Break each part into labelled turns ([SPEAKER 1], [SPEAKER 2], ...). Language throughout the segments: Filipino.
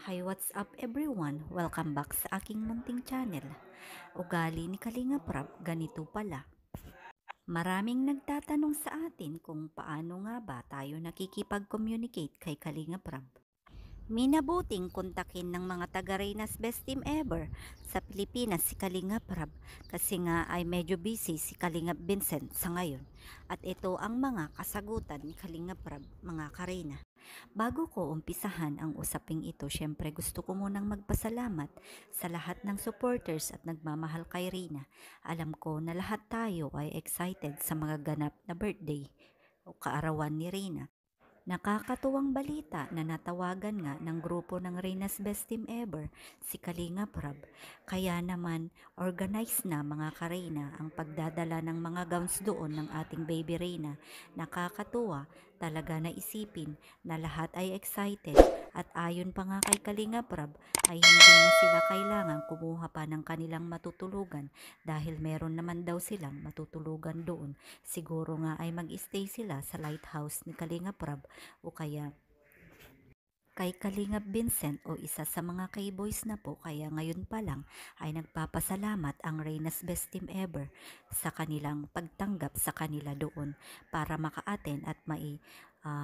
[SPEAKER 1] Hi, what's up everyone? Welcome back sa aking munting channel. Ugali ni Kalinga Prab, ganito pala. Maraming nagtatanong sa atin kung paano nga ba tayo nakikipag-communicate kay Kalinga Prab. Minabuting kontakin ng mga taga-Reyna's Best Team Ever sa Pilipinas si Kalinga Prab kasi nga ay medyo busy si Kalinga Vincent sa ngayon. At ito ang mga kasagutan ni Kalinga Prab, mga kareyna. Bago ko umpisahan ang usaping ito, syempre gusto ko munang magpasalamat sa lahat ng supporters at nagmamahal kay Reyna. Alam ko na lahat tayo ay excited sa mga ganap na birthday o kaarawan ni Reyna. Nakakatuwang balita na natawagan nga ng grupo ng Reyna's Best Team Ever si Kalinga Prab. Kaya naman organize na mga kareyna ang pagdadala ng mga gowns doon ng ating baby Reyna. Nakakatuwa talaga na isipin na lahat ay excited at ayon pa nga kay Kalinga Prab ay hindi na sila kailangang kumuha pa ng kanilang matutulugan dahil meron naman daw silang matutulugan doon. Siguro nga ay mag-stay sila sa lighthouse ni Kalinga Prab o kaya kay Kalingap Vincent o isa sa mga K-boys na po, kaya ngayon pa lang ay nagpapasalamat ang Reyna's Best Team Ever sa kanilang pagtanggap sa kanila doon para maka-attend at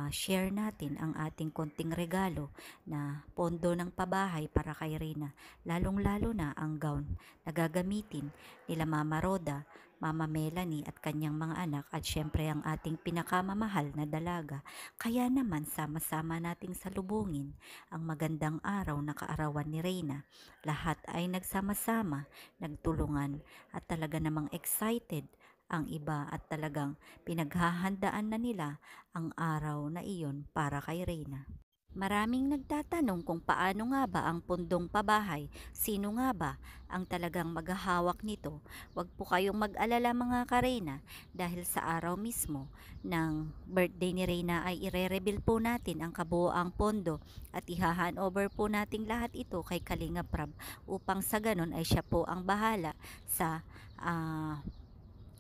[SPEAKER 1] share natin ang ating konting regalo na pondo ng pabahay para kay Reyna, lalong lalo na ang gown na gagamitin nila Mama Roda, Mama Melanie at kanyang mga anak at syempre ang ating pinakamamahal na dalaga. Kaya naman sama-sama nating salubungin ang magandang araw na kaarawan ni Reyna. Lahat ay nagsama-sama, nagtulungan at talaga namang excited ang iba at talagang pinaghahandaan na nila ang araw na iyon para kay Reyna. Maraming nagtatanong kung paano nga ba ang pundong pabahay, sino nga ba ang talagang maghahawak nito. Huwag po kayong mag-alala mga kareyna dahil sa araw mismo ng birthday ni Reyna ay ire-reveal po natin ang kabuoang pondo at ihahan over po natin lahat ito kay Kalinga Prab upang sa ganon ay siya po ang bahala sa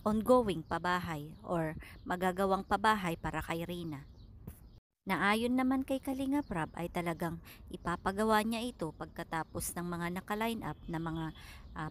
[SPEAKER 1] ongoing pabahay or magagawang pabahay para kay Reyna. Naayon naman kay Kalinga Prab ay talagang ipapagawa niya ito pagkatapos ng mga naka-line up na mga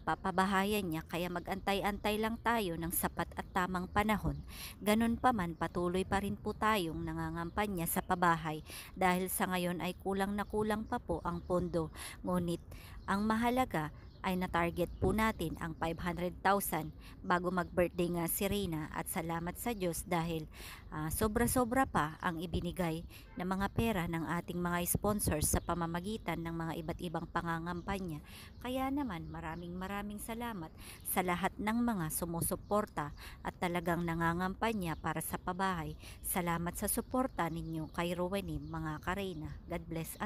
[SPEAKER 1] papabahayan niya, kaya mag-antay-antay lang tayo ng sapat at tamang panahon. Ganun pa man, patuloy pa rin po tayong nangangampanya sa pabahay dahil sa ngayon ay kulang na kulang pa po ang pondo. Ngunit ang mahalaga ay na-target po natin ang 500,000 bago mag-birthday nga si Reyna at salamat sa Diyos dahil sobra-sobra pa ang ibinigay na mga pera ng ating mga sponsors sa pamamagitan ng mga iba't ibang pangangampanya. Kaya naman maraming salamat sa lahat ng mga sumusuporta at talagang nangangampanya para sa pabahay. Salamat sa suporta ninyo kay Rowenim mga kareyna. God bless us.